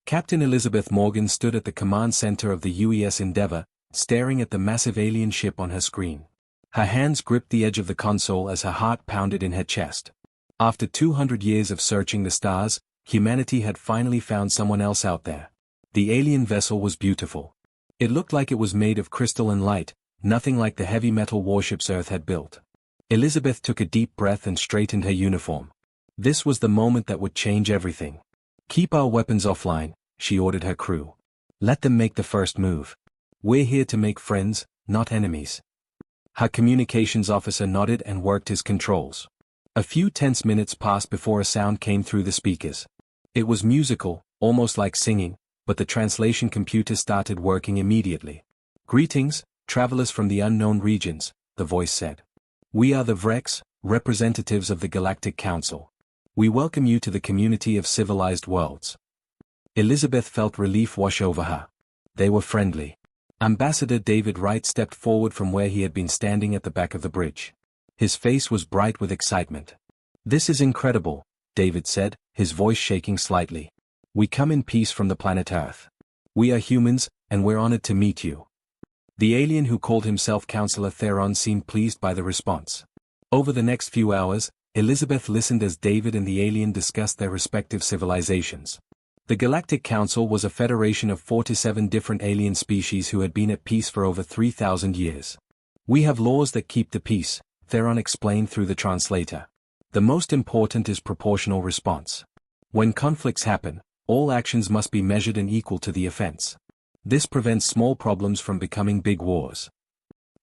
Captain Elizabeth Morgan stood at the command center of the UES Endeavour, staring at the massive alien ship on her screen. Her hands gripped the edge of the console as her heart pounded in her chest. After 200 years of searching the stars, humanity had finally found someone else out there. The alien vessel was beautiful. It looked like it was made of crystal and light, nothing like the heavy metal warships Earth had built. Elizabeth took a deep breath and straightened her uniform. This was the moment that would change everything. "Keep our weapons offline," she ordered her crew. "Let them make the first move. We're here to make friends, not enemies." Her communications officer nodded and worked his controls. A few tense minutes passed before a sound came through the speakers. It was musical, almost like singing, but the translation computer started working immediately. "Greetings, travelers from the unknown regions," the voice said. "We are the Vreks, representatives of the Galactic Council. We welcome you to the community of civilized worlds." Elizabeth felt relief wash over her. They were friendly. Ambassador David Wright stepped forward from where he had been standing at the back of the bridge. His face was bright with excitement. "This is incredible," David said, his voice shaking slightly. "We come in peace from the planet Earth. We are humans, and we're honored to meet you." The alien who called himself Counselor Theron seemed pleased by the response. Over the next few hours, Elizabeth listened as David and the alien discussed their respective civilizations. The Galactic Council was a federation of 47 different alien species who had been at peace for over 3,000 years. "We have laws that keep the peace," Theron explained through the translator. "The most important is proportional response. When conflicts happen, all actions must be measured and equal to the offense. This prevents small problems from becoming big wars."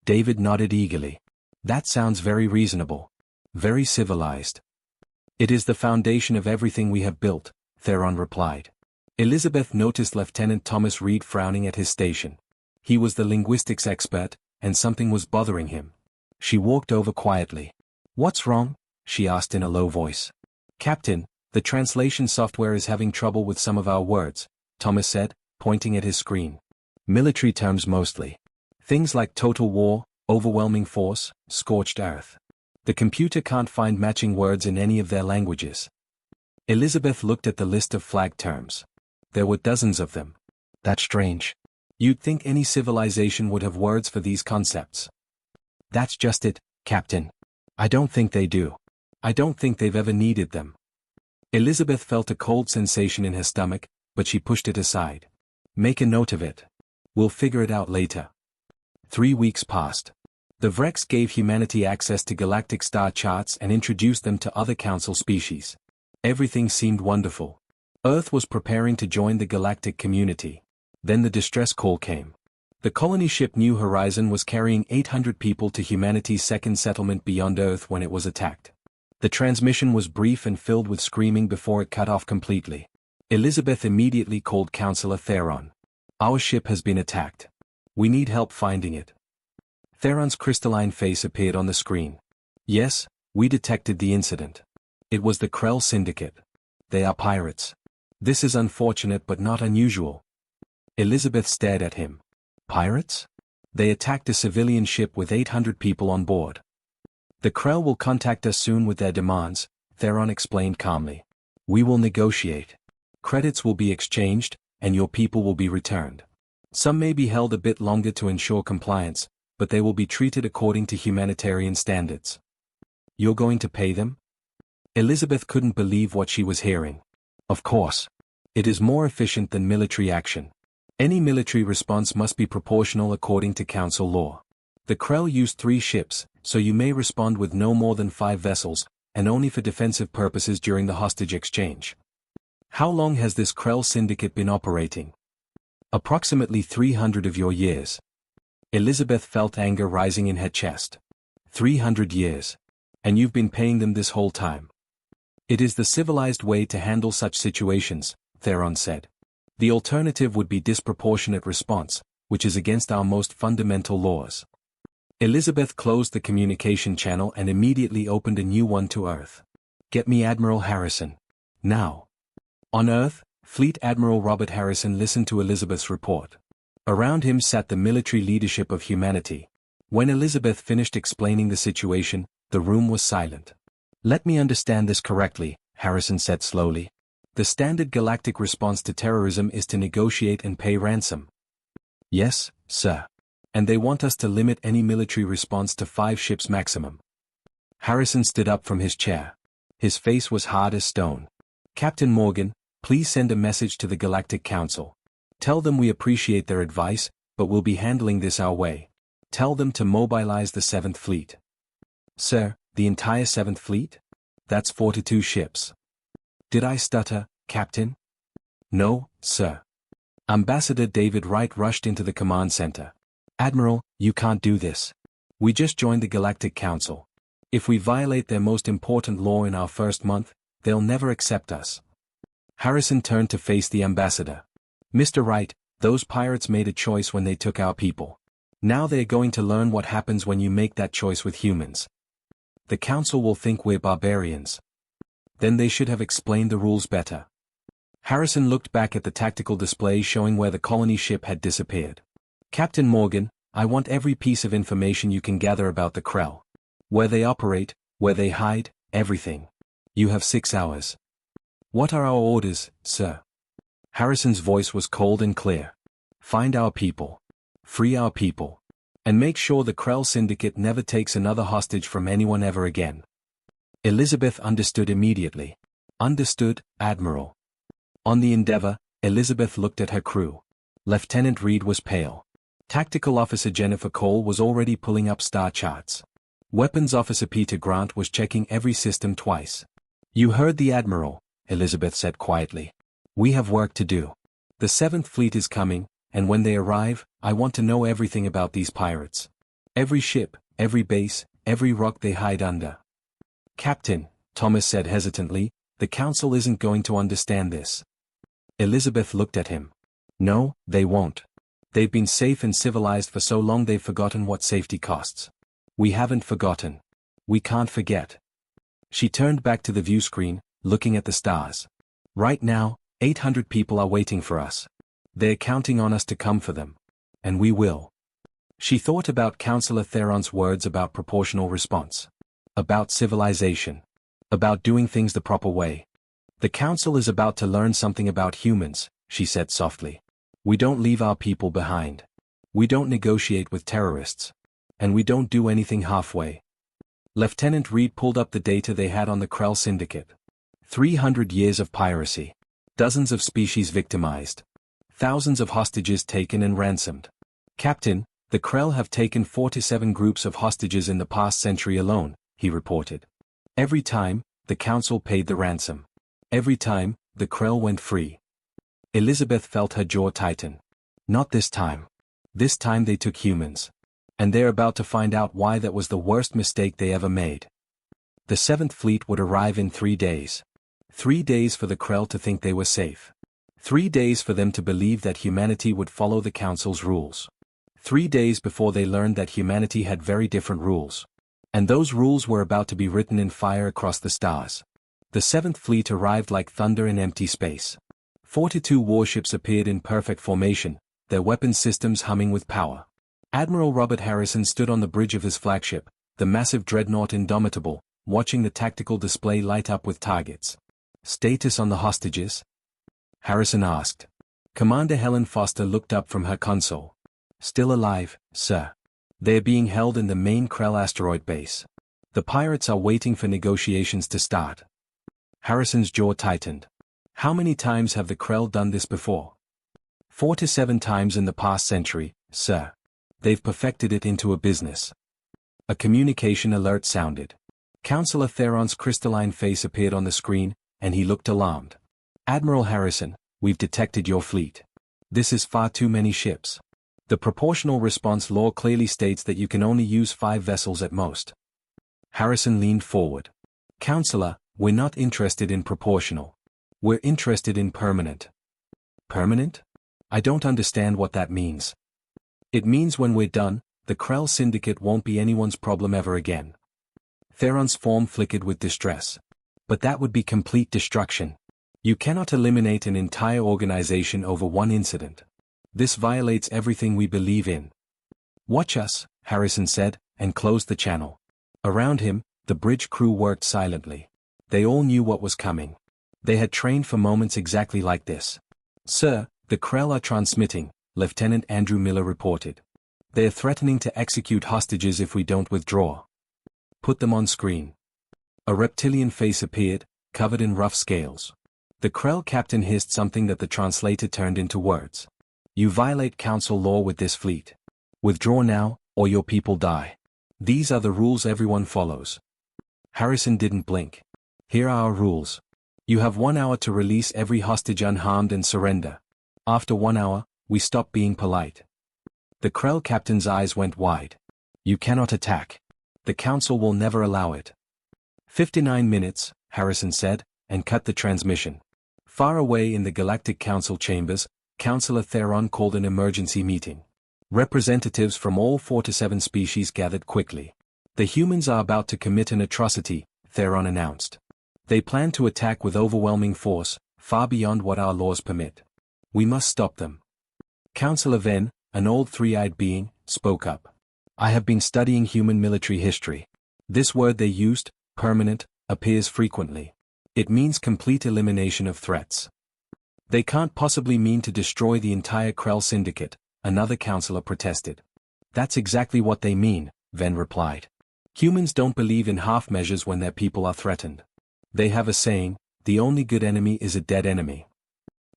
David nodded eagerly. "That sounds very reasonable. Very civilized." "It is the foundation of everything we have built," Theron replied. Elizabeth noticed Lieutenant Thomas Reed frowning at his station. He was the linguistics expert, and something was bothering him. She walked over quietly. "What's wrong?" she asked in a low voice. "Captain, the translation software is having trouble with some of our words," Thomas said, pointing at his screen. "Military terms mostly. Things like total war, overwhelming force, scorched earth. The computer can't find matching words in any of their languages." Elizabeth looked at the list of flag terms. There were dozens of them. "That's strange. You'd think any civilization would have words for these concepts." "That's just it, Captain. I don't think they do. I don't think they've ever needed them." Elizabeth felt a cold sensation in her stomach, but she pushed it aside. "Make a note of it. We'll figure it out later." 3 weeks passed. The Vreks gave humanity access to galactic star charts and introduced them to other council species. Everything seemed wonderful. Earth was preparing to join the galactic community. Then the distress call came. The colony ship New Horizon was carrying 800 people to humanity's second settlement beyond Earth when it was attacked. The transmission was brief and filled with screaming before it cut off completely. Elizabeth immediately called Counselor Theron. "Our ship has been attacked. We need help finding it." Theron's crystalline face appeared on the screen. "Yes, we detected the incident. It was the Krell Syndicate. They are pirates. This is unfortunate but not unusual." Elizabeth stared at him. "Pirates? They attacked a civilian ship with 800 people on board." "The Krell will contact us soon with their demands," Theron explained calmly. "We will negotiate. Credits will be exchanged, and your people will be returned. Some may be held a bit longer to ensure compliance, but they will be treated according to humanitarian standards." "You're going to pay them?" Elizabeth couldn't believe what she was hearing. "Of course. It is more efficient than military action. Any military response must be proportional according to council law. The Krell used 3 ships, so you may respond with no more than 5 vessels, and only for defensive purposes during the hostage exchange." "How long has this Krell syndicate been operating?" "Approximately 300 of your years." Elizabeth felt anger rising in her chest. 300 years. And you've been paying them this whole time. "It is the civilized way to handle such situations," Theron said. "The alternative would be disproportionate response, which is against our most fundamental laws." Elizabeth closed the communication channel and immediately opened a new one to Earth. "Get me Admiral Harrison. Now." On Earth, Fleet Admiral Robert Harrison listened to Elizabeth's report. Around him sat the military leadership of humanity. When Elizabeth finished explaining the situation, the room was silent. "Let me understand this correctly," Harrison said slowly. The standard galactic response to terrorism is to negotiate and pay ransom. Yes, sir. And they want us to limit any military response to 5 ships maximum. Harrison stood up from his chair. His face was hard as stone. Captain Morgan, please send a message to the Galactic Council. Tell them we appreciate their advice, but we'll be handling this our way. Tell them to mobilize the 7th Fleet. Sir, the entire 7th Fleet? That's 42 ships. Did I stutter, Captain? No, sir. Ambassador David Wright rushed into the command center. Admiral, you can't do this. We just joined the Galactic Council. If we violate their most important law in our first month, they'll never accept us. Harrison turned to face the ambassador. Mr. Wright, those pirates made a choice when they took our people. Now they're going to learn what happens when you make that choice with humans. The council will think we're barbarians. Then they should have explained the rules better. Harrison looked back at the tactical display showing where the colony ship had disappeared. Captain Morgan, I want every piece of information you can gather about the Krell. Where they operate, where they hide, everything. You have 6 hours. What are our orders, sir? Harrison's voice was cold and clear. Find our people. Free our people. And make sure the Krell Syndicate never takes another hostage from anyone ever again. Elizabeth understood immediately. Understood, Admiral. On the Endeavour, Elizabeth looked at her crew. Lieutenant Reed was pale. Tactical Officer Jennifer Cole was already pulling up star charts. Weapons Officer Peter Grant was checking every system twice. You heard the Admiral, Elizabeth said quietly. We have work to do. The 7th Fleet is coming, and when they arrive, I want to know everything about these pirates. Every ship, every base, every rock they hide under. Captain, Thomas said hesitantly, the Council isn't going to understand this. Elizabeth looked at him. No, they won't. They've been safe and civilized for so long they've forgotten what safety costs. We haven't forgotten. We can't forget. She turned back to the view screen, looking at the stars. Right now, 800 people are waiting for us. They're counting on us to come for them. And we will. She thought about Councillor Theron's words about proportional response. About civilization. About doing things the proper way. The Council is about to learn something about humans, she said softly. We don't leave our people behind. We don't negotiate with terrorists. And we don't do anything halfway. Lieutenant Reed pulled up the data they had on the Krell Syndicate. 300 years of piracy. Dozens of species victimized. Thousands of hostages taken and ransomed. Captain, the Krell have taken 47 groups of hostages in the past century alone, he reported. Every time, the Council paid the ransom. Every time, the Krell went free. Elizabeth felt her jaw tighten. Not this time. This time they took humans. And they're about to find out why that was the worst mistake they ever made. The 7th Fleet would arrive in 3 days. 3 days for the Krell to think they were safe. 3 days for them to believe that humanity would follow the Council's rules. 3 days before they learned that humanity had very different rules. And those rules were about to be written in fire across the stars. The 7th Fleet arrived like thunder in empty space. 42 warships appeared in perfect formation, their weapons systems humming with power. Admiral Robert Harrison stood on the bridge of his flagship, the massive dreadnought Indomitable, watching the tactical display light up with targets. Status on the hostages? Harrison asked. Commander Helen Foster looked up from her console. Still alive, sir. They're being held in the main Krell asteroid base. The pirates are waiting for negotiations to start. Harrison's jaw tightened. How many times have the Krell done this before? 47 times in the past century, sir. They've perfected it into a business. A communication alert sounded. Councillor Theron's crystalline face appeared on the screen, and he looked alarmed. Admiral Harrison, we've detected your fleet. This is far too many ships. The proportional response law clearly states that you can only use 5 vessels at most. Harrison leaned forward. Councillor, we're not interested in proportional. We're interested in permanent. Permanent? I don't understand what that means. It means when we're done, the Krell Syndicate won't be anyone's problem ever again. Theron's form flickered with distress. But that would be complete destruction. You cannot eliminate an entire organization over one incident. This violates everything we believe in. Watch us, Harrison said, and closed the channel. Around him, the bridge crew worked silently. They all knew what was coming. They had trained for moments exactly like this. "Sir, the Krell are transmitting," Lieutenant Andrew Miller reported. "They are threatening to execute hostages if we don't withdraw. Put them on screen." A reptilian face appeared, covered in rough scales. The Krell captain hissed something that the translator turned into words. "You violate council law with this fleet. Withdraw now, or your people die. These are the rules everyone follows." Harrison didn't blink. "Here are our rules. You have 1 hour to release every hostage unharmed and surrender. After 1 hour, we stop being polite." The Krell captain's eyes went wide. "You cannot attack. The council will never allow it." 59 minutes, Harrison said, and cut the transmission. Far away in the Galactic Council chambers, Councillor Theron called an emergency meeting. Representatives from all 47 species gathered quickly. "The humans are about to commit an atrocity," Theron announced. "They plan to attack with overwhelming force, far beyond what our laws permit. We must stop them." Councillor Venn, an old three-eyed being, spoke up. "I have been studying human military history. This word they used, permanent, appears frequently. It means complete elimination of threats." "They can't possibly mean to destroy the entire Krell syndicate," another councillor protested. "That's exactly what they mean," Venn replied. "Humans don't believe in half measures when their people are threatened. They have a saying, the only good enemy is a dead enemy."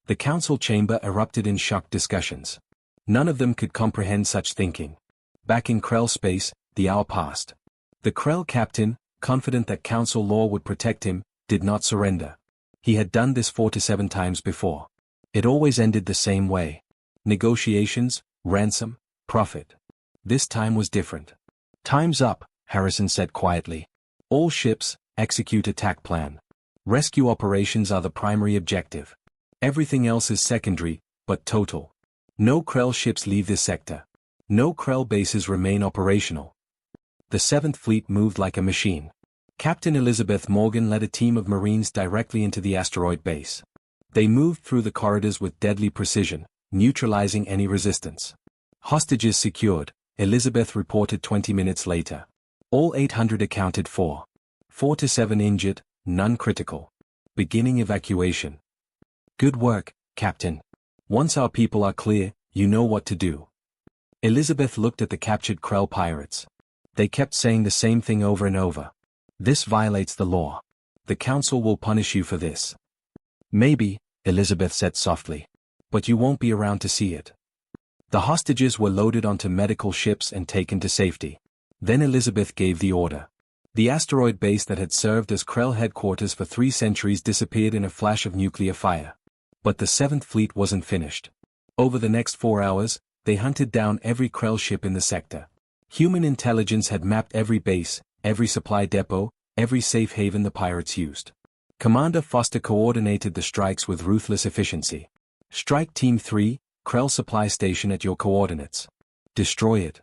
The council chamber erupted in shocked discussions. None of them could comprehend such thinking. Back in Krell space, the hour passed. The Krell captain, confident that council law would protect him, did not surrender. He had done this 47 times before. It always ended the same way. Negotiations, ransom, profit. This time was different. "Time's up," Harrison said quietly. "All ships, execute attack plan. Rescue operations are the primary objective. Everything else is secondary, but total. No Krell ships leave this sector. No Krell bases remain operational." The 7th Fleet moved like a machine. Captain Elizabeth Morgan led a team of Marines directly into the asteroid base. They moved through the corridors with deadly precision, neutralizing any resistance. "Hostages secured," Elizabeth reported 20 minutes later. "All 800 accounted for. 4 to 7 injured, none critical. Beginning evacuation." "Good work, Captain. Once our people are clear, you know what to do." Elizabeth looked at the captured Krell pirates. They kept saying the same thing over and over. "This violates the law. The council will punish you for this." "Maybe," Elizabeth said softly. "But you won't be around to see it." The hostages were loaded onto medical ships and taken to safety. Then Elizabeth gave the order. The asteroid base that had served as Krell headquarters for 3 centuries disappeared in a flash of nuclear fire. But the 7th Fleet wasn't finished. Over the next 4 hours, they hunted down every Krell ship in the sector. Human intelligence had mapped every base, every supply depot, every safe haven the pirates used. Commander Foster coordinated the strikes with ruthless efficiency. "Strike Team 3, Krell supply station at your coordinates. Destroy it."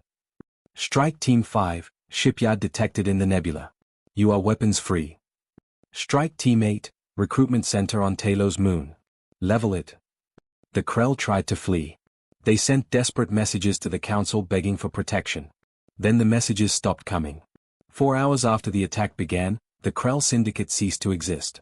"Strike Team 5, shipyard detected in the nebula. You are weapons free." "Strike Team 8, recruitment center on Talos moon. Level it." The Krell tried to flee. They sent desperate messages to the council begging for protection. Then the messages stopped coming. 4 hours after the attack began, the Krell syndicate ceased to exist.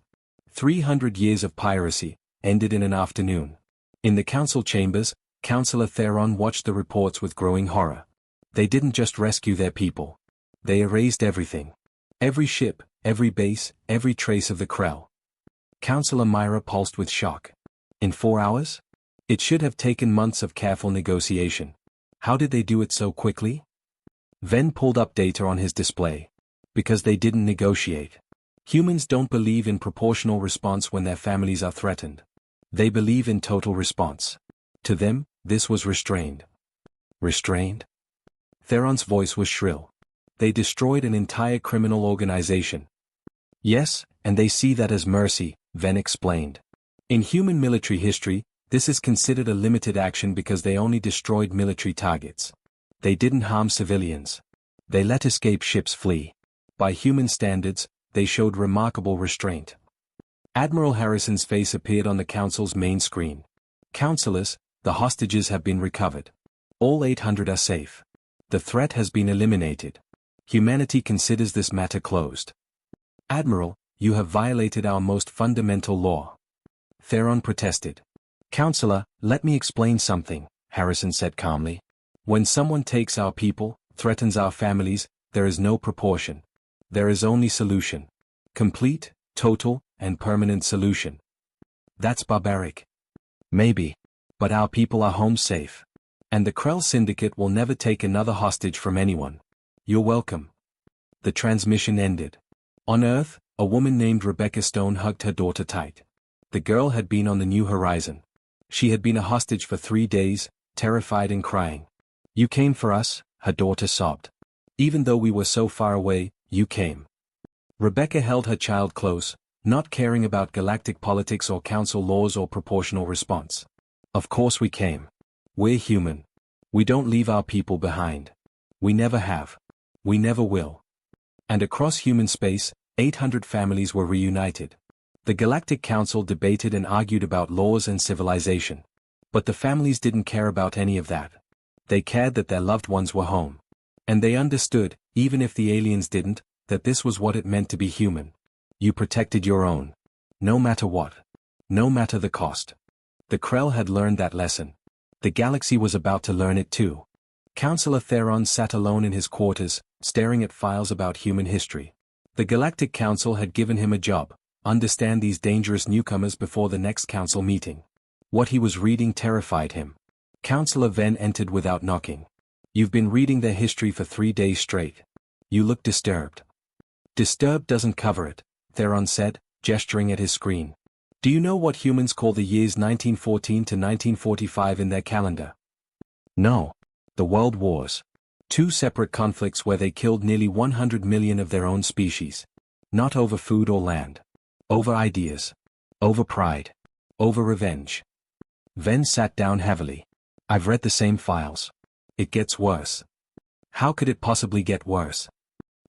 300 years of piracy ended in an afternoon. In the council chambers, Councillor Theron watched the reports with growing horror. They didn't just rescue their people. They erased everything. Every ship, every base, every trace of the Krell. Councillor Myra pulsed with shock. In 4 hours? It should have taken months of careful negotiation. How did they do it so quickly? Venn pulled up data on his display. Because they didn't negotiate. Humans don't believe in proportional response when their families are threatened. They believe in total response. To them, this was restrained. Restrained? Theron's voice was shrill. They destroyed an entire criminal organization. Yes, and they see that as mercy, Venn explained. In human military history, this is considered a limited action because they only destroyed military targets. They didn't harm civilians. They let escape ships flee. By human standards, they showed remarkable restraint. Admiral Harrison's face appeared on the council's main screen. "Councillors, the hostages have been recovered. All 800 are safe. The threat has been eliminated. Humanity considers this matter closed." "Admiral, you have violated our most fundamental law. Theron protested. Counselor, let me explain something, Harrison said calmly. When someone takes our people, threatens our families, there is no proportion. There is only solution. Complete, total, and permanent solution. That's barbaric. Maybe. But our people are home safe. And the Krell Syndicate will never take another hostage from anyone. You're welcome. The transmission ended. On Earth, a woman named Rebecca Stone hugged her daughter tight. The girl had been on the New Horizon. She had been a hostage for 3 days, terrified and crying. You came for us, her daughter sobbed. Even though we were so far away, you came. Rebecca held her child close, not caring about galactic politics or council laws or proportional response. Of course we came. We're human. We don't leave our people behind. We never have. We never will. And across human space, 800 families were reunited. The Galactic Council debated and argued about laws and civilization. But the families didn't care about any of that. They cared that their loved ones were home. And they understood, even if the aliens didn't, that this was what it meant to be human. You protected your own. No matter what. No matter the cost. The Krell had learned that lesson. The galaxy was about to learn it too. Counselor Theron sat alone in his quarters, staring at files about human history. The Galactic Council had given him a job: understand these dangerous newcomers before the next council meeting. What he was reading terrified him. Counselor Venn entered without knocking. You've been reading their history for 3 days straight. You look disturbed. Disturbed doesn't cover it, Theron said, gesturing at his screen. Do you know what humans call the years 1914 to 1945 in their calendar? No. The World Wars. 2 separate conflicts where they killed nearly 100 million of their own species. Not over food or land. Over ideas. Over pride. Over revenge. Venn sat down heavily. I've read the same files. It gets worse. How could it possibly get worse?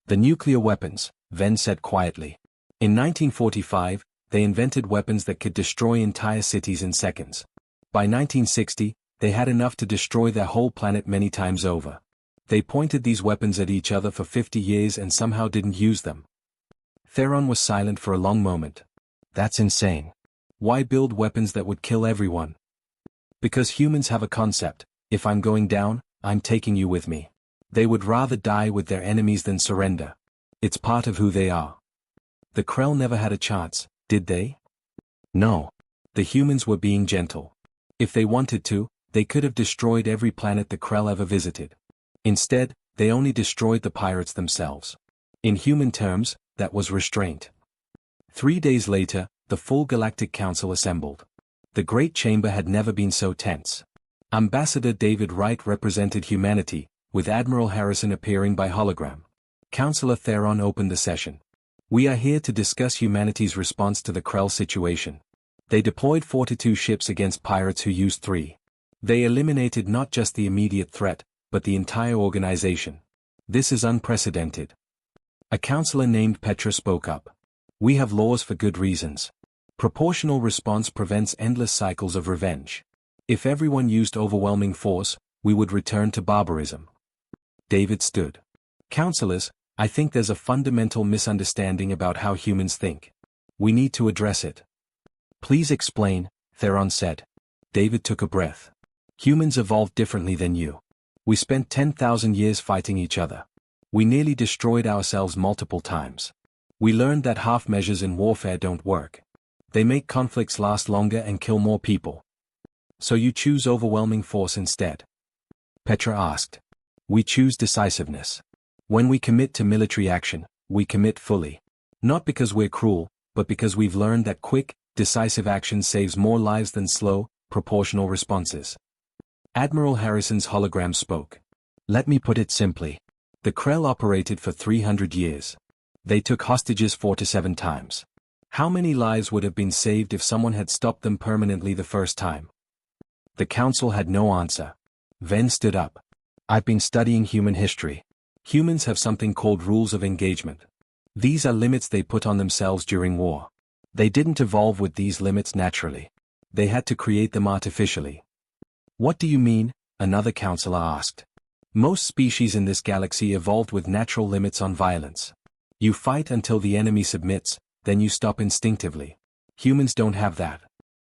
The nuclear weapons, Venn said quietly. In 1945, they invented weapons that could destroy entire cities in seconds. By 1960, they had enough to destroy their whole planet many times over. They pointed these weapons at each other for 50 years and somehow didn't use them. Theron was silent for a long moment. That's insane. Why build weapons that would kill everyone? Because humans have a concept: if I'm going down, I'm taking you with me. They would rather die with their enemies than surrender. It's part of who they are. The Krell never had a chance, did they? No. The humans were being gentle. If they wanted to, they could have destroyed every planet the Krell ever visited. Instead, they only destroyed the pirates themselves. In human terms, that was restraint. 3 days later, the full Galactic Council assembled. The Great Chamber had never been so tense. Ambassador David Wright represented humanity, with Admiral Harrison appearing by hologram. Counselor Theron opened the session. We are here to discuss humanity's response to the Krell situation. They deployed 42 ships against pirates who used 3. They eliminated not just the immediate threat, but the entire organization. This is unprecedented. A counselor named Petra spoke up. We have laws for good reasons. Proportional response prevents endless cycles of revenge. If everyone used overwhelming force, we would return to barbarism. David stood. Counselors, I think there's a fundamental misunderstanding about how humans think. We need to address it. Please explain, Theron said. David took a breath. Humans evolved differently than you. We spent 10,000 years fighting each other. We nearly destroyed ourselves multiple times. We learned that half measures in warfare don't work. They make conflicts last longer and kill more people. So you choose overwhelming force instead? Petra asked. We choose decisiveness. When we commit to military action, we commit fully. Not because we're cruel, but because we've learned that quick, decisive action saves more lives than slow, proportional responses. Admiral Harrison's hologram spoke. Let me put it simply. The Krell operated for 300 years. They took hostages 4 to 7 times. How many lives would have been saved if someone had stopped them permanently the first time? The council had no answer. Venn stood up. I've been studying human history. Humans have something called rules of engagement. These are limits they put on themselves during war. They didn't evolve with these limits naturally. They had to create them artificially. What do you mean? Another counselor asked. Most species in this galaxy evolved with natural limits on violence. You fight until the enemy submits, then you stop instinctively. Humans don't have that.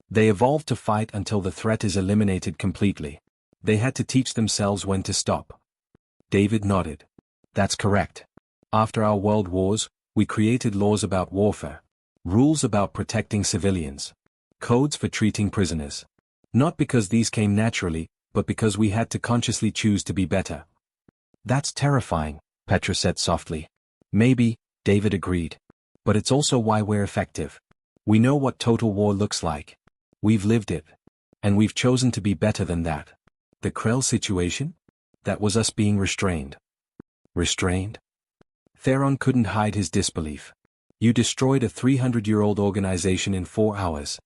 They evolved to fight until the threat is eliminated completely. They had to teach themselves when to stop. David nodded. That's correct. After our world wars, we created laws about warfare. Rules about protecting civilians. Codes for treating prisoners. Not because these came naturally, but because we had to consciously choose to be better. That's terrifying, Petra said softly. Maybe, David agreed. But it's also why we're effective. We know what total war looks like. We've lived it. And we've chosen to be better than that. The Krell situation? That was us being restrained. Restrained? Theron couldn't hide his disbelief. You destroyed a 300-year-old organization in 4 hours.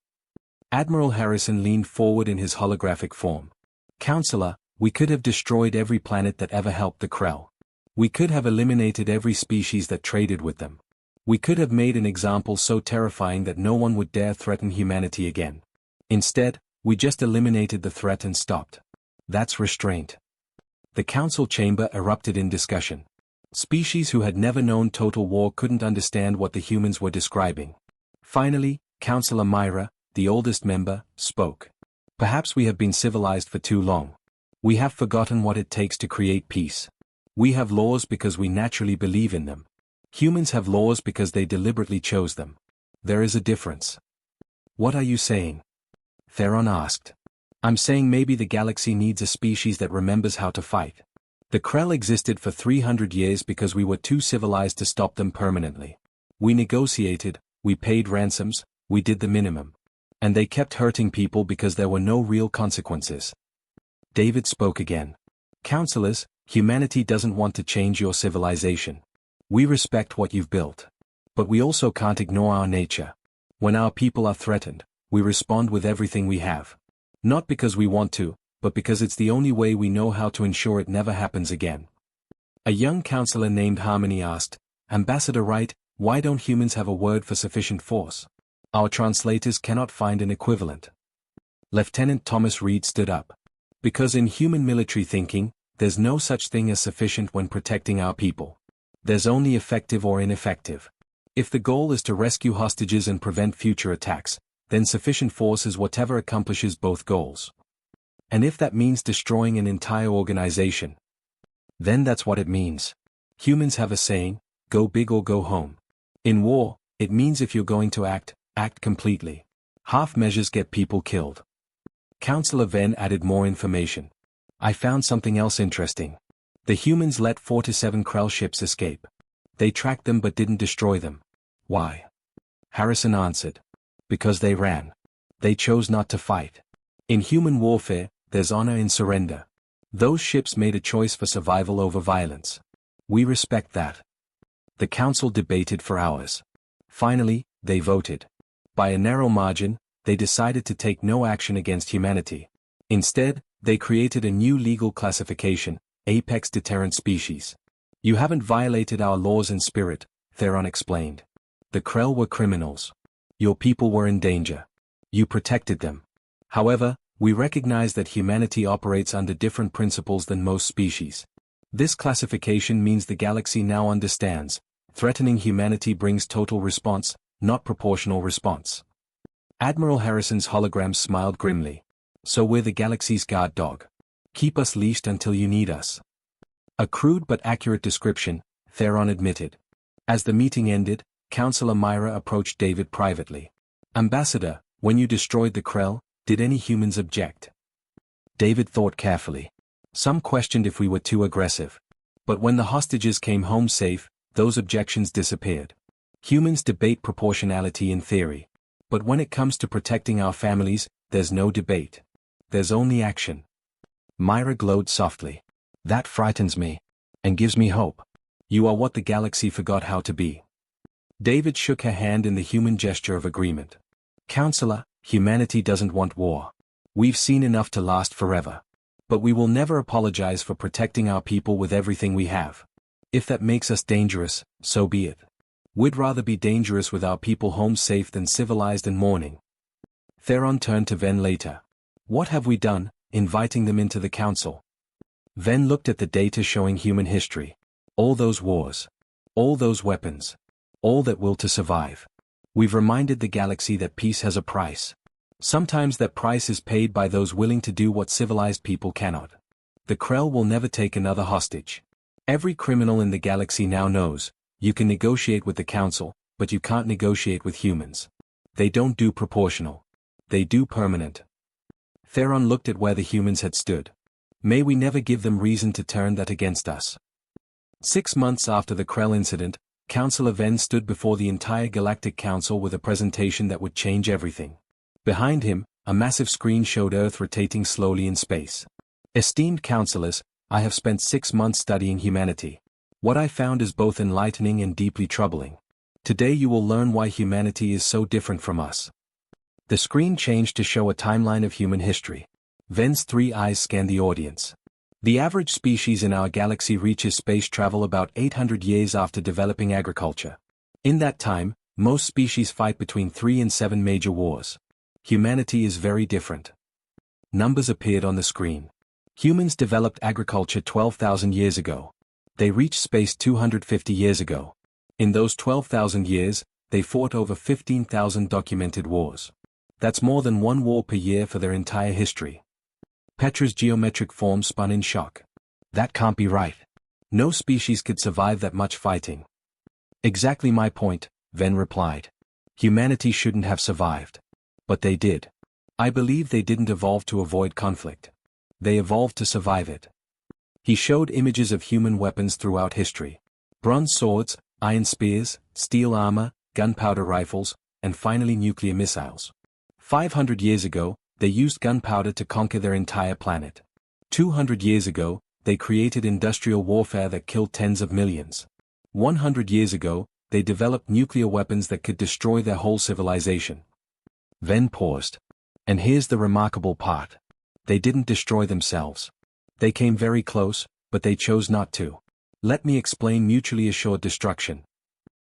Admiral Harrison leaned forward in his holographic form. Counselor, we could have destroyed every planet that ever helped the Krell. We could have eliminated every species that traded with them. We could have made an example so terrifying that no one would dare threaten humanity again. Instead, we just eliminated the threat and stopped. That's restraint. The council chamber erupted in discussion. Species who had never known total war couldn't understand what the humans were describing. Finally, Counselor Myra, the oldest member, spoke. Perhaps we have been civilized for too long. We have forgotten what it takes to create peace. We have laws because we naturally believe in them. Humans have laws because they deliberately chose them. There is a difference. What are you saying? Theron asked. I'm saying maybe the galaxy needs a species that remembers how to fight. The Krell existed for 300 years because we were too civilized to stop them permanently. We negotiated, we paid ransoms, we did the minimum. And they kept hurting people because there were no real consequences. David spoke again. Counselors, humanity doesn't want to change your civilization. We respect what you've built. But we also can't ignore our nature. When our people are threatened, we respond with everything we have. Not because we want to, but because it's the only way we know how to ensure it never happens again. A young counselor named Harmony asked, Ambassador Wright, why don't humans have a word for sufficient force? Our translators cannot find an equivalent. Lieutenant Thomas Reed stood up. Because in human military thinking, there's no such thing as sufficient when protecting our people. There's only effective or ineffective. If the goal is to rescue hostages and prevent future attacks, then sufficient force is whatever accomplishes both goals. And if that means destroying an entire organization, then that's what it means. Humans have a saying, go big or go home. In war, it means if you're going to act, act completely. Half measures get people killed. Counselor Venn added more information. I found something else interesting. The humans let 4 to 7 Krell ships escape. They tracked them but didn't destroy them. Why? Harrison answered. Because they ran. They chose not to fight. In human warfare, there's honor in surrender. Those ships made a choice for survival over violence. We respect that. The council debated for hours. Finally, they voted. By a narrow margin, they decided to take no action against humanity. Instead, they created a new legal classification, Apex Deterrent Species. You haven't violated our laws in spirit, Theron explained. The Krell were criminals. Your people were in danger. You protected them. However, we recognize that humanity operates under different principles than most species. This classification means the galaxy now understands, threatening humanity brings total response, not proportional response. Admiral Harrison's hologram smiled grimly. So we're the galaxy's guard dog. Keep us leashed until you need us. A crude but accurate description, Theron admitted. As the meeting ended, Counselor Myra approached David privately. Ambassador, when you destroyed the Krell, did any humans object? David thought carefully. Some questioned if we were too aggressive. But when the hostages came home safe, those objections disappeared. Humans debate proportionality in theory. But when it comes to protecting our families, there's no debate. There's only action. Myra glowed softly. That frightens me. And gives me hope. You are what the galaxy forgot how to be. David shook her hand in the human gesture of agreement. Counselor, humanity doesn't want war. We've seen enough to last forever. But we will never apologize for protecting our people with everything we have. If that makes us dangerous, so be it. We'd rather be dangerous with our people home safe than civilized and mourning. Theron turned to Venn later. What have we done, inviting them into the council? Venn looked at the data showing human history. All those wars. All those weapons. All that will to survive. We've reminded the galaxy that peace has a price. Sometimes that price is paid by those willing to do what civilized people cannot. The Krell will never take another hostage. Every criminal in the galaxy now knows, you can negotiate with the Council, but you can't negotiate with humans. They don't do proportional. They do permanent. Theron looked at where the humans had stood. May we never give them reason to turn that against us. 6 months after the Krell incident, Councillor Venn stood before the entire Galactic Council with a presentation that would change everything. Behind him, a massive screen showed Earth rotating slowly in space. Esteemed councillors, I have spent 6 months studying humanity. What I found is both enlightening and deeply troubling. Today you will learn why humanity is so different from us. The screen changed to show a timeline of human history. Venn's 3 eyes scanned the audience. The average species in our galaxy reaches space travel about 800 years after developing agriculture. In that time, most species fight between 3 and 7 major wars. Humanity is very different. Numbers appeared on the screen. Humans developed agriculture 12,000 years ago. They reached space 250 years ago. In those 12,000 years, they fought over 15,000 documented wars. That's more than 1 war per year for their entire history. Petra's geometric form spun in shock. That can't be right. No species could survive that much fighting. Exactly my point, Venn replied. Humanity shouldn't have survived. But they did. I believe they didn't evolve to avoid conflict. They evolved to survive it. He showed images of human weapons throughout history. Bronze swords, iron spears, steel armor, gunpowder rifles, and finally nuclear missiles. 500 years ago, they used gunpowder to conquer their entire planet. 200 years ago, they created industrial warfare that killed tens of millions. 100 years ago, they developed nuclear weapons that could destroy their whole civilization. Venn paused. And here's the remarkable part. They didn't destroy themselves. They came very close, but they chose not to. Let me explain mutually assured destruction.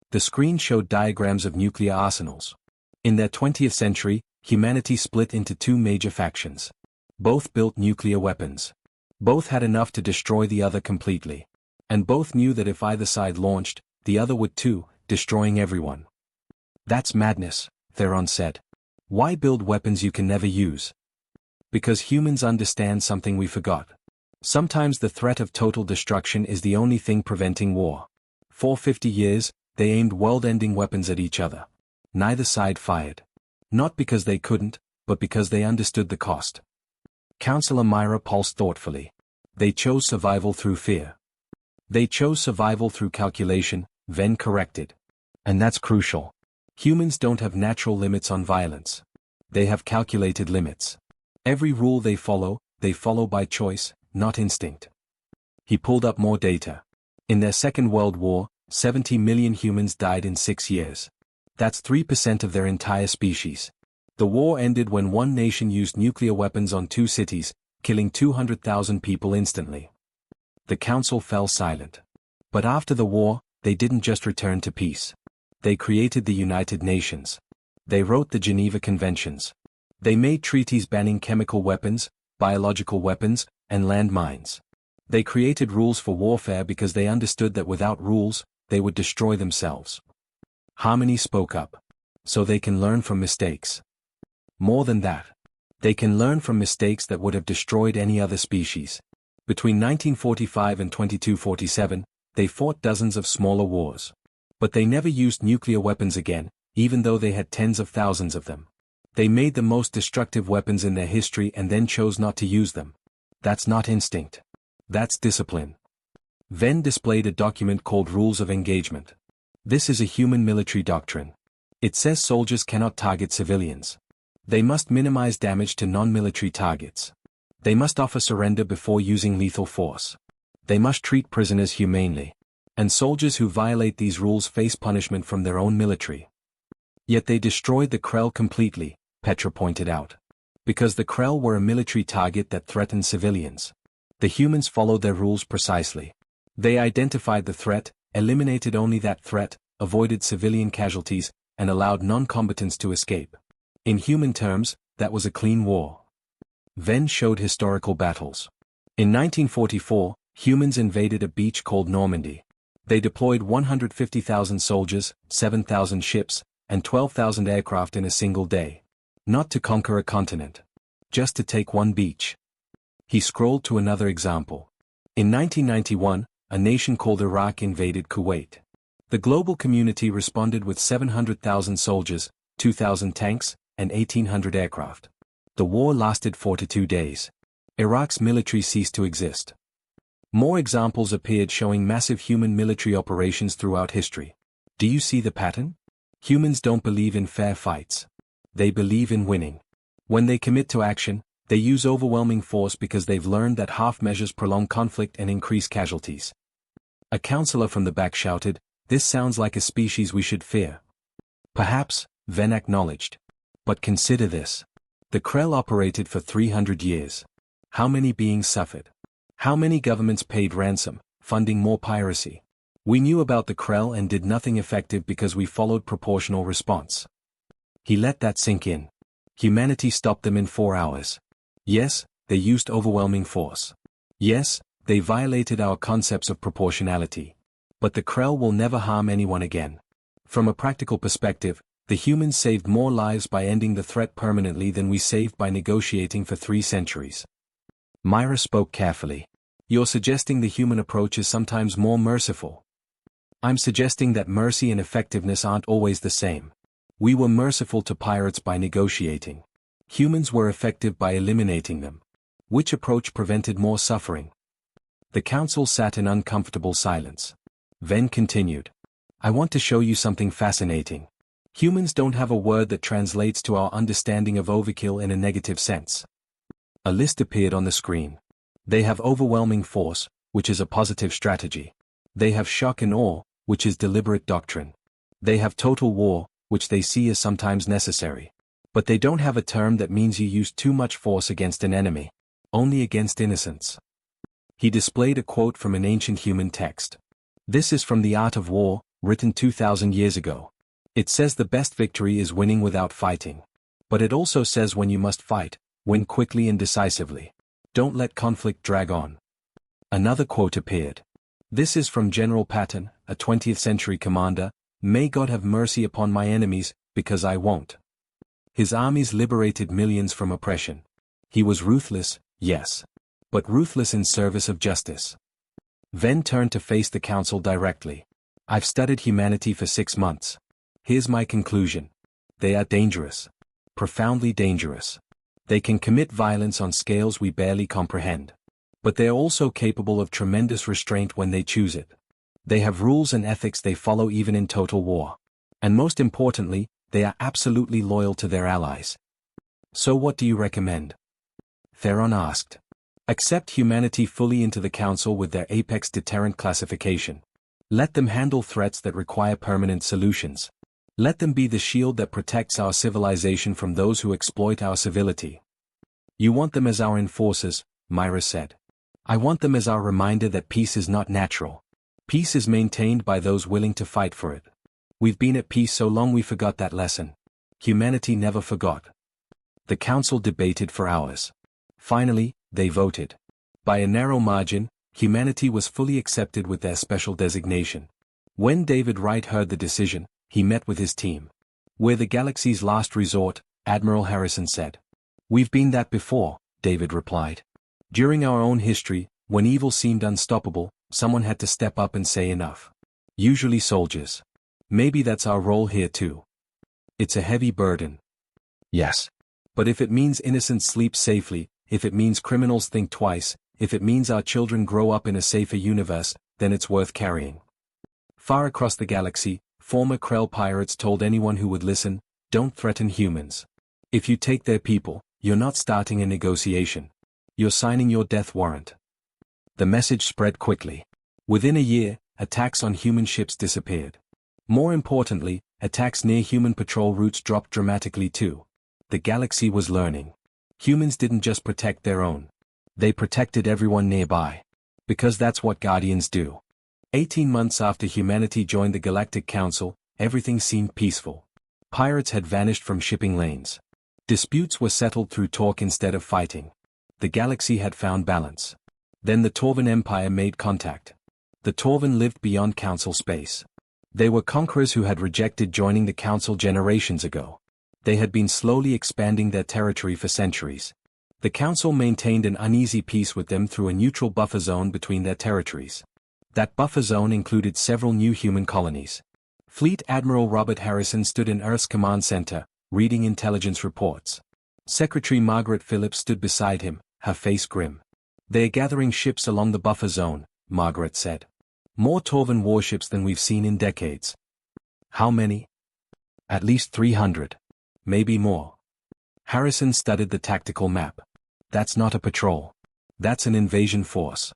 The screen showed diagrams of nuclear arsenals. In their 20th century, humanity split into 2 major factions. Both built nuclear weapons. Both had enough to destroy the other completely. And both knew that if either side launched, the other would too, destroying everyone. That's madness, Theron said. Why build weapons you can never use? Because humans understand something we forgot. Sometimes the threat of total destruction is the only thing preventing war. For 50 years, they aimed world-ending weapons at each other. Neither side fired. Not because they couldn't, but because they understood the cost. Councillor Myra pulsed thoughtfully. They chose survival through fear. They chose survival through calculation, Venn corrected. And that's crucial. Humans don't have natural limits on violence. They have calculated limits. Every rule they follow by choice, not instinct. He pulled up more data. In their Second World War, 70 million humans died in 6 years. That's 3% of their entire species. The war ended when one nation used nuclear weapons on 2 cities, killing 200,000 people instantly. The council fell silent. But after the war, they didn't just return to peace. They created the United Nations. They wrote the Geneva Conventions. They made treaties banning chemical weapons, biological weapons, and landmines. They created rules for warfare because they understood that without rules, they would destroy themselves. Harmony spoke up. So they can learn from mistakes. More than that. They can learn from mistakes that would have destroyed any other species. Between 1945 and 2247, they fought dozens of smaller wars. But they never used nuclear weapons again, even though they had tens of thousands of them. They made the most destructive weapons in their history and then chose not to use them. That's not instinct. That's discipline. Venn displayed a document called Rules of Engagement. This is a human military doctrine. It says soldiers cannot target civilians. They must minimize damage to non-military targets. They must offer surrender before using lethal force. They must treat prisoners humanely. And soldiers who violate these rules face punishment from their own military. Yet they destroyed the Krell completely, Petra pointed out. Because the Krell were a military target that threatened civilians. The humans followed their rules precisely. They identified the threat, eliminated only that threat, avoided civilian casualties, and allowed non-combatants to escape. In human terms, that was a clean war. Venn showed historical battles. In 1944, humans invaded a beach called Normandy. They deployed 150,000 soldiers, 7,000 ships, and 12,000 aircraft in a single day. Not to conquer a continent. Just to take one beach. He scrolled to another example. In 1991, a nation called Iraq invaded Kuwait. The global community responded with 700,000 soldiers, 2,000 tanks, and 1,800 aircraft. The war lasted 42 days. Iraq's military ceased to exist. More examples appeared showing massive human military operations throughout history. Do you see the pattern? Humans don't believe in fair fights. They believe in winning. When they commit to action, they use overwhelming force because they've learned that half measures prolong conflict and increase casualties. A counselor from the back shouted, "This sounds like a species we should fear." Perhaps, Ven acknowledged. But consider this. The Krell operated for 300 years. How many beings suffered? How many governments paid ransom, funding more piracy? We knew about the Krell and did nothing effective because we followed proportional response. He let that sink in. Humanity stopped them in 4 hours. Yes, they used overwhelming force. Yes, they violated our concepts of proportionality. But the Krell will never harm anyone again. From a practical perspective, the humans saved more lives by ending the threat permanently than we saved by negotiating for 3 centuries. Myra spoke carefully. You're suggesting the human approach is sometimes more merciful. I'm suggesting that mercy and effectiveness aren't always the same. We were merciful to pirates by negotiating. Humans were effective by eliminating them. Which approach prevented more suffering? The council sat in uncomfortable silence. Ven continued. I want to show you something fascinating. Humans don't have a word that translates to our understanding of overkill in a negative sense. A list appeared on the screen. They have overwhelming force, which is a positive strategy. They have shock and awe, which is deliberate doctrine. They have total war, which they see as sometimes necessary. But they don't have a term that means you use too much force against an enemy. Only against innocents. He displayed a quote from an ancient human text. This is from The Art of War, written 2,000 years ago. It says the best victory is winning without fighting. But it also says when you must fight, win quickly and decisively. Don't let conflict drag on. Another quote appeared. This is from General Patton, a 20th century commander. May God have mercy upon my enemies, because I won't. His armies liberated millions from oppression. He was ruthless, yes. But ruthless in service of justice. Ven turned to face the council directly. I've studied humanity for 6 months. Here's my conclusion. They are dangerous. Profoundly dangerous. They can commit violence on scales we barely comprehend. But they are also capable of tremendous restraint when they choose it. They have rules and ethics they follow even in total war. And most importantly, they are absolutely loyal to their allies. So what do you recommend? Theron asked. Accept humanity fully into the Council with their apex deterrent classification. Let them handle threats that require permanent solutions. Let them be the shield that protects our civilization from those who exploit our civility. You want them as our enforcers, Myra said. I want them as our reminder that peace is not natural. Peace is maintained by those willing to fight for it. We've been at peace so long we forgot that lesson. Humanity never forgot. The council debated for hours. Finally, they voted. By a narrow margin, humanity was fully accepted with their special designation. When David Wright heard the decision, he met with his team. We're the galaxy's last resort, Admiral Harrison said. We've been that before, David replied. During our own history, when evil seemed unstoppable, someone had to step up and say enough. Usually soldiers. Maybe that's our role here too. It's a heavy burden. Yes. But if it means innocents sleep safely, if it means criminals think twice, if it means our children grow up in a safer universe, then it's worth carrying. Far across the galaxy, former Krell pirates told anyone who would listen, don't threaten humans. If you take their people, you're not starting a negotiation. You're signing your death warrant. The message spread quickly. Within a year, attacks on human ships disappeared. More importantly, attacks near human patrol routes dropped dramatically too. The galaxy was learning. Humans didn't just protect their own. They protected everyone nearby. Because that's what Guardians do. 18 months after humanity joined the Galactic Council, everything seemed peaceful. Pirates had vanished from shipping lanes. Disputes were settled through talk instead of fighting. The galaxy had found balance. Then the Torvan Empire made contact. The Torvan lived beyond Council space. They were conquerors who had rejected joining the council generations ago. They had been slowly expanding their territory for centuries. The council maintained an uneasy peace with them through a neutral buffer zone between their territories. That buffer zone included several new human colonies. Fleet Admiral Robert Harrison stood in Earth's command center, reading intelligence reports. Secretary Margaret Phillips stood beside him, her face grim. "They are gathering ships along the buffer zone," Margaret said. "More Torvan warships than we've seen in decades." "How many?" "At least 300. Maybe more." Harrison studied the tactical map. "That's not a patrol. That's an invasion force."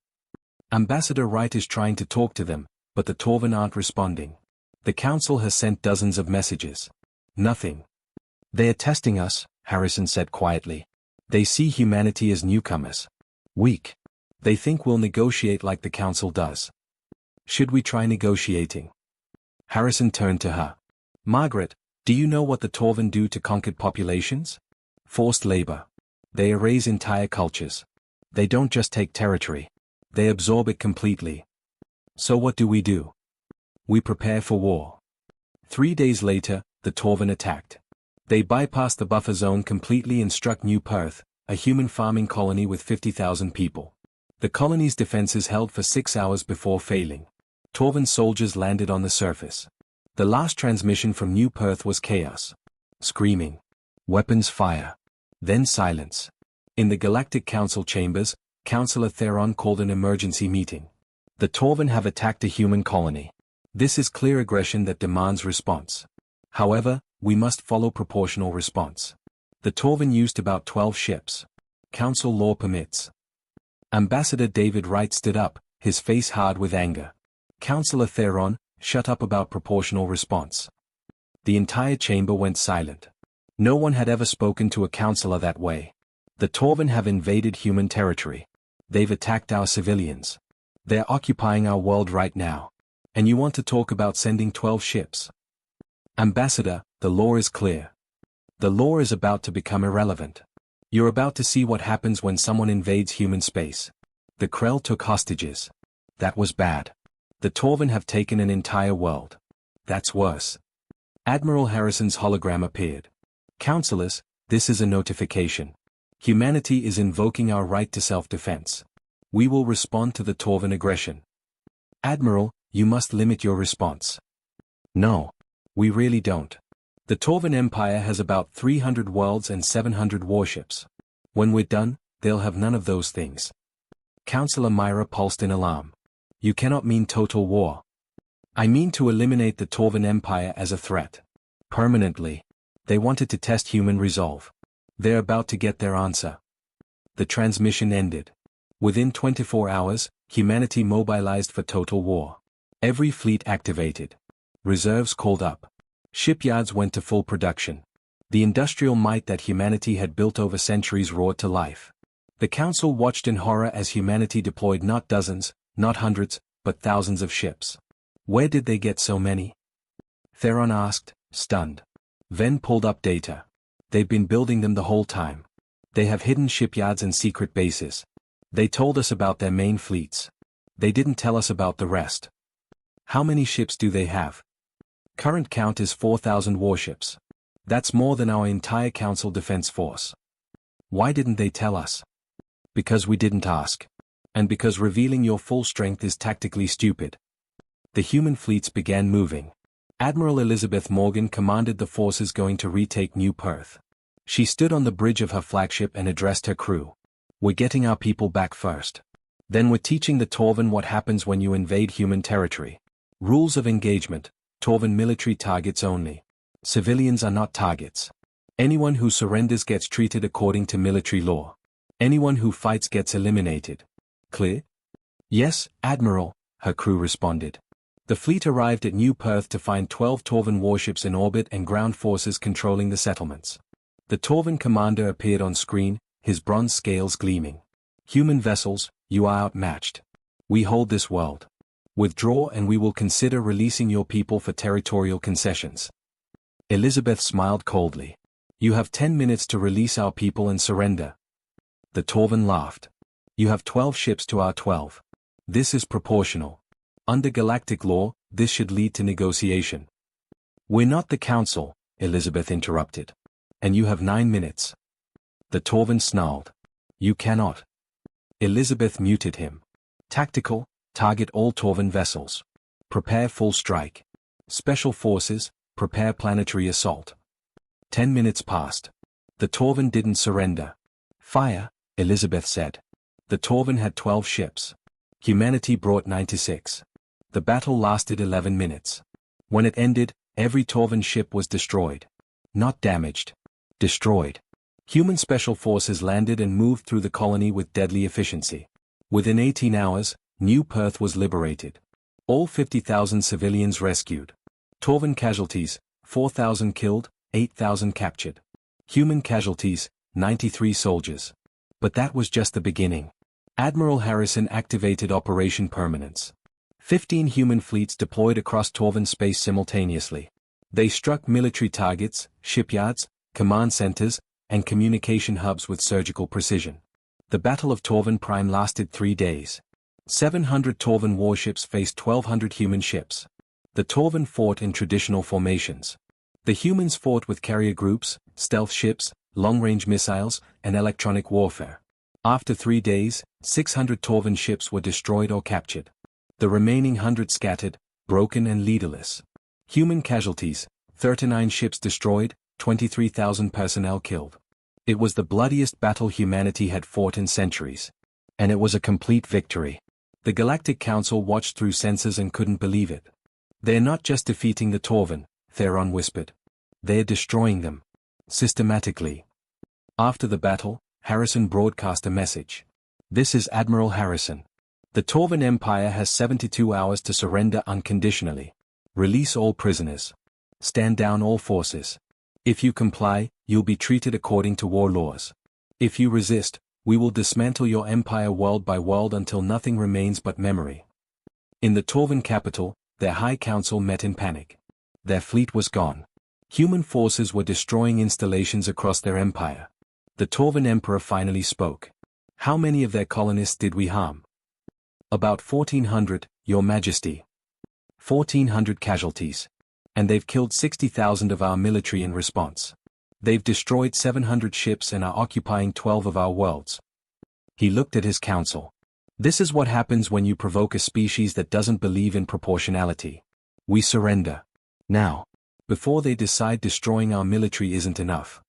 Ambassador Wright is trying to talk to them, but the Torvan aren't responding. The council has sent dozens of messages. Nothing. "They are testing us," Harrison said quietly. "They see humanity as newcomers. Weak. They think we'll negotiate like the council does." "Should we try negotiating?" Harrison turned to her. "Margaret, do you know what the Torvan do to conquered populations? Forced labor. They erase entire cultures. They don't just take territory. They absorb it completely. So what do? We prepare for war." 3 days later, the Torvan attacked. They bypassed the buffer zone completely and struck New Perth, a human farming colony with 50,000 people. The colony's defenses held for 6 hours before failing. Torvan soldiers landed on the surface. The last transmission from New Perth was chaos. Screaming. Weapons fire. Then silence. In the Galactic Council chambers, Councillor Theron called an emergency meeting. "The Torvan have attacked a human colony. This is clear aggression that demands response. However, we must follow proportional response. The Torvan used about 12 ships. Council law permits." Ambassador David Wright stood up, his face hard with anger. "Councillor Theron, shut up about proportional response." The entire chamber went silent. No one had ever spoken to a councillor that way. "The Torvan have invaded human territory. They've attacked our civilians. They're occupying our world right now. And you want to talk about sending 12 ships? Ambassador, the law is clear. The law is about to become irrelevant. You're about to see what happens when someone invades human space. The Krell took hostages. That was bad. The Torvan have taken an entire world. That's worse." Admiral Harrison's hologram appeared. "Councillors, this is a notification. Humanity is invoking our right to self-defense. We will respond to the Torvan aggression." "Admiral, you must limit your response." "No. We really don't. The Torvan Empire has about 300 worlds and 700 warships. When we're done, they'll have none of those things." Councillor Myra pulsed in alarm. "You cannot mean total war." "I mean to eliminate the Torvan Empire as a threat. Permanently. They wanted to test human resolve. They're about to get their answer." The transmission ended. Within 24 hours, humanity mobilized for total war. Every fleet activated. Reserves called up. Shipyards went to full production. The industrial might that humanity had built over centuries roared to life. The council watched in horror as humanity deployed not dozens, not hundreds, but thousands of ships. "Where did they get so many?" Theron asked, stunned. Ven pulled up data. "They've been building them the whole time. They have hidden shipyards and secret bases. They told us about their main fleets. They didn't tell us about the rest." "How many ships do they have?" "Current count is 4,000 warships. That's more than our entire council defense force." "Why didn't they tell us?" "Because we didn't ask. And because revealing your full strength is tactically stupid." The human fleets began moving. Admiral Elizabeth Morgan commanded the forces going to retake New Perth. She stood on the bridge of her flagship and addressed her crew. "We're getting our people back first. Then we're teaching the Torvan what happens when you invade human territory. Rules of engagement, Torvan military targets only. Civilians are not targets. Anyone who surrenders gets treated according to military law. Anyone who fights gets eliminated. Clear?" "Yes, Admiral," her crew responded. The fleet arrived at New Perth to find 12 Torvan warships in orbit and ground forces controlling the settlements. The Torvan commander appeared on screen, his bronze scales gleaming. "Human vessels, you are outmatched. We hold this world. Withdraw and we will consider releasing your people for territorial concessions." Elizabeth smiled coldly. "You have 10 minutes to release our people and surrender." The Torvan laughed. "You have 12 ships to our 12. This is proportional. Under galactic law, This should lead to negotiation. We're not the council, Elizabeth interrupted. And you have 9 minutes. The Torvin snarled. You cannot. Elizabeth muted him. Tactical, target all Torvin vessels. Prepare full strike. Special forces, prepare planetary assault. 10 minutes passed. The Torvin didn't surrender. Fire, Elizabeth said. The Torvin had 12 ships. Humanity brought 96. The battle lasted 11 minutes. When it ended, every Torvin ship was destroyed. Not damaged. Destroyed. Human special forces landed and moved through the colony with deadly efficiency. Within 18 hours, New Perth was liberated. All 50,000 civilians rescued. Torvin casualties, 4,000 killed, 8,000 captured. Human casualties, 93 soldiers. But that was just the beginning. Admiral Harrison activated Operation Permanence. 15 human fleets deployed across Torvin space simultaneously. They struck military targets, shipyards, command centers, and communication hubs with surgical precision. The Battle of Torvin Prime lasted 3 days. 700 Torvin warships faced 1,200 human ships. The Torvin fought in traditional formations. The humans fought with carrier groups, stealth ships, long-range missiles, and electronic warfare. After 3 days, 600 Torvin ships were destroyed or captured. The remaining 100 scattered, broken and leaderless. Human casualties, 39 ships destroyed, 23,000 personnel killed. It was the bloodiest battle humanity had fought in centuries. And it was a complete victory. The Galactic Council watched through sensors and couldn't believe it. They're not just defeating the Torvin, Theron whispered. They're destroying them. Systematically. After the battle, Harrison broadcast a message. This is Admiral Harrison. The Torvin Empire has 72 hours to surrender unconditionally. Release all prisoners. Stand down all forces. If you comply, you'll be treated according to war laws. If you resist, we will dismantle your empire world by world until nothing remains but memory. In the Torvin capital, their High Council met in panic. Their fleet was gone. Human forces were destroying installations across their empire. The Torvin Emperor finally spoke. How many of their colonists did we harm? About 1,400, Your Majesty. 1,400 casualties. And they've killed 60,000 of our military in response. They've destroyed 700 ships and are occupying 12 of our worlds. He looked at his council. This is what happens when you provoke a species that doesn't believe in proportionality. We surrender. Now. Before they decide destroying our military isn't enough.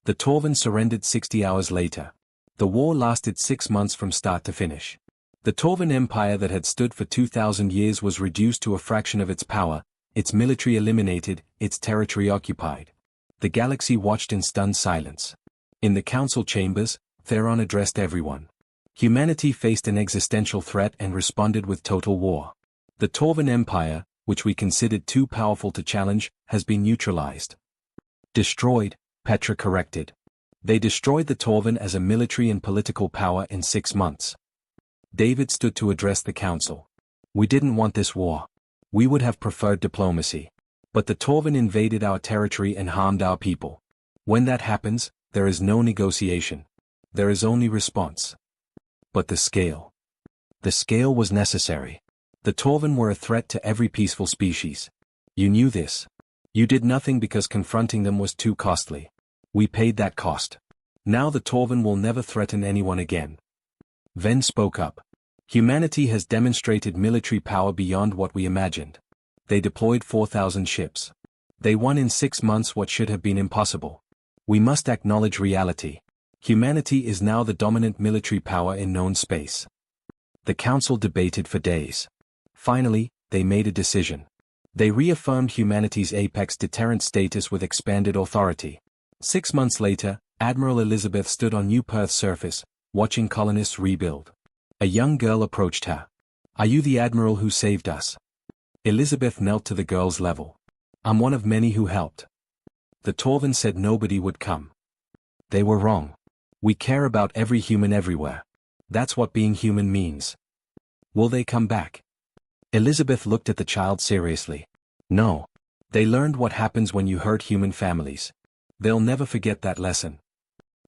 The Torvin surrendered 60 hours later. The war lasted 6 months from start to finish. The Torvin Empire that had stood for 2,000 years was reduced to a fraction of its power, its military eliminated, its territory occupied. The galaxy watched in stunned silence. In the council chambers, Theron addressed everyone. Humanity faced an existential threat and responded with total war. The Torvin Empire, which we considered too powerful to challenge, has been neutralized. Destroyed, Petra corrected. They destroyed the Torvin as a military and political power in 6 months. David stood to address the council. We didn't want this war. We would have preferred diplomacy. But the Torvin invaded our territory and harmed our people. When that happens, there is no negotiation. There is only response. But the scale. The scale was necessary. The Torvin were a threat to every peaceful species. You knew this. You did nothing because confronting them was too costly. We paid that cost. Now the Torvin will never threaten anyone again. Ven spoke up. Humanity has demonstrated military power beyond what we imagined. They deployed 4,000 ships. They won in 6 months what should have been impossible. We must acknowledge reality. Humanity is now the dominant military power in known space. The council debated for days. Finally, they made a decision. They reaffirmed humanity's apex deterrent status with expanded authority. 6 months later, Admiral Elizabeth stood on New Perth's surface, watching colonists rebuild. A young girl approached her. Are you the admiral who saved us? Elizabeth knelt to the girl's level. I'm one of many who helped. The Torvin said nobody would come. They were wrong. We care about every human everywhere. That's what being human means. Will they come back? Elizabeth looked at the child seriously. No. They learned what happens when you hurt human families. They'll never forget that lesson.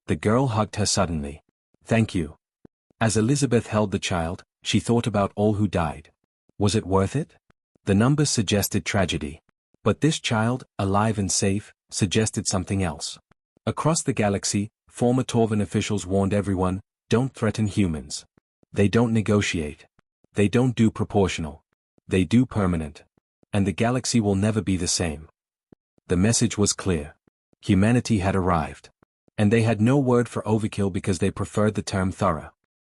The girl hugged her suddenly. Thank you. As Elizabeth held the child, she thought about all who died. Was it worth it? The numbers suggested tragedy. But this child, alive and safe, suggested something else. Across the galaxy, former Torvan officials warned everyone, don't threaten humans. They don't negotiate. They don't do proportional. They do permanent. And the galaxy will never be the same. The message was clear. Humanity had arrived. And they had no word for overkill because they preferred the term thorough.